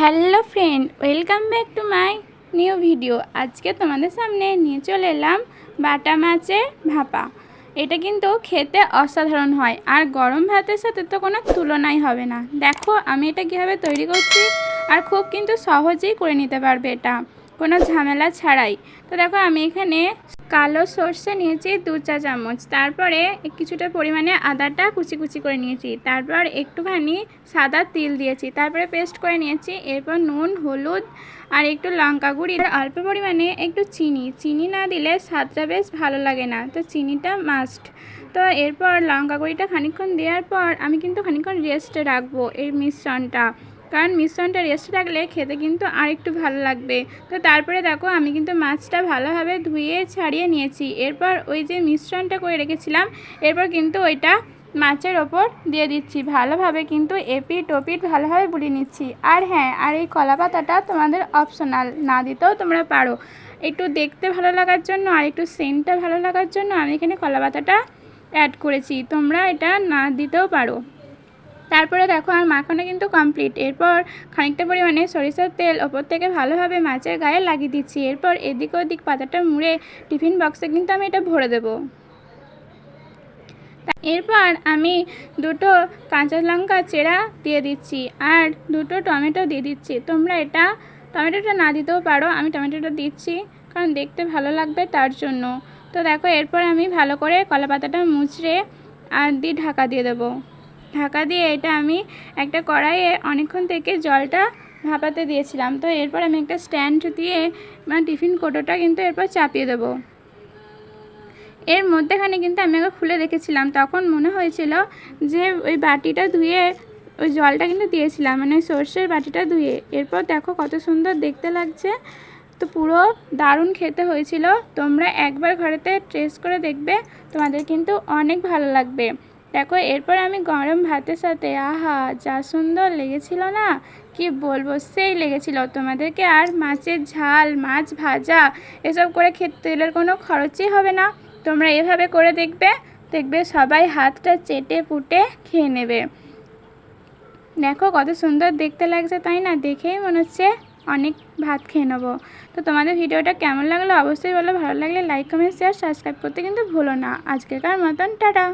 Hello friend, welcome back to my new video. আজকে তোমাদের সামনে নিয়ে চলে এলাম বাটা মাছের ভাপা। এটা কিন্তু খেতে অসাধারণ হয়, আর গরম ভাতের সাথে তো কোনো তুলনাই হবে না। দেখো আমি এটা কীভাবে তৈরি করছি, আর খুব কিন্তু সহজেই করে নিতে পারবে এটা, কোনো ঝামেলা ছাড়াই। তো দেখো আমি এখানে কালো সর্ষে নিয়েছি 2 চা চামচ, তারপরে কিছুটা পরিমাণে আদাটা কুচি কুচি করে নিয়েছি, তারপর একটুখানি সাদা তিল দিয়েছি, তারপরে পেস্ট করে নিয়েছি। এরপর নুন, হলুদ আর একটু লঙ্কা গুঁড়ি, আর অল্প পরিমাণে একটু চিনি না দিলে স্বাদটা বেশ ভালো লাগে না, তো চিনিটা মাস্ট। তো এরপর লঙ্কা গুঁড়িটা খানিকক্ষণ দেওয়ার পর আমি কিন্তু খানিকক্ষণ রেস্টে রাখবো এই মিশ্রণটা, কারণ মিশ্রণটা রেস্টে রাখলে খেতে কিন্তু আর একটু ভালো লাগবে। তো তারপরে দেখো আমি কিন্তু মাছটা ভালোভাবে ধুয়ে ছাড়িয়ে নিয়েছি। এরপর ওই যে মিশ্রণটা করে রেখেছিলাম, এরপর কিন্তু ওইটা মাছের ওপর দিয়ে দিচ্ছি, ভালোভাবে কিন্তু এপিট ওপিট ভালোভাবে বুলিয়ে নিচ্ছি। আর হ্যাঁ, আর এই কলা পাতাটা তোমাদের অপশনাল, না দিতেও তোমরা পারো। একটু দেখতে ভালো লাগার জন্য আর একটু সেন্টটা ভালো লাগার জন্য আমি এখানে কলা পাতাটা অ্যাড করেছি, তোমরা এটা না দিতেও পারো। তারপরে দেখো আর মাখানো কিন্তু কমপ্লিট। এরপর খানিকটা পরিমাণে সরিষার তেল ওপর থেকে ভালোভাবে মাছের গায়ে লাগিয়ে দিচ্ছি। এরপর এদিক ওদিক পাতাটা মুড়ে টিফিন বক্সে কিন্তু আমি এটা ভরে দেবো। এরপর আমি 2টো কাঁচা লঙ্কা চেরা দিয়ে দিচ্ছি, আর 2টো টমেটো দিয়ে দিচ্ছি। তোমরা এটা টমেটোটা না দিতেও পারো, আমি টমেটোটা দিচ্ছি কারণ দেখতে ভালো লাগবে তার জন্য। তো দেখো এরপর আমি ভালো করে কলা পাতাটা মুচড়ে আর দিয়ে ঢাকা দিয়ে দেবো। ঢাকা দিয়ে এটা আমি একটা কড়াইয়ে অনেকক্ষণ থেকে জলটা ভাপাতে দিয়েছিলাম। তো এরপর আমি একটা স্ট্যান্ড দিয়ে মানে টিফিন কৌটোটা কিন্তু এরপর চাপিয়ে দেবো। এর মধ্যেখানে কিন্তু আমি আগে খুলে রেখেছিলাম, তখন মনে হয়েছিল যে ওই বাটিটা ধুয়ে ওই জলটা কিন্তু দিয়েছিলাম, মানে সর্ষের বাটিটা ধুয়ে। এরপর দেখো কত সুন্দর দেখতে লাগছে, তো পুরো দারুণ খেতে হয়েছিল। তোমরা একবার ঘরেতে টেস্ট করে দেখবে, তোমাদের কিন্তু অনেক ভালো লাগবে। দেখো এরপর আমি গরম ভাতের সাথে আহা যা সুন্দর লেগেছিল না, কি বলবো, সেই লেগেছিল। তোমাদেরকে আর মাছের ঝাল, মাছ ভাজা এসব করে খেতে তেলের কোনো খরচই হবে না। তোমরা এভাবে করে দেখবে সবাই হাতটা চেটে পুটে খেয়ে নেবে। দেখো কত সুন্দর দেখতে লাগছে, তাই না? দেখেই মনে হচ্ছে অনেক ভাত খেয়ে নেবো। তো তোমাদের ভিডিওটা কেমন লাগলো অবশ্যই বলো, ভালো লাগলে লাইক, কমেন্ট, শেয়ার, সাবস্ক্রাইব করতে কিন্তু ভুলো না। আজকেরকার মতন টাটা।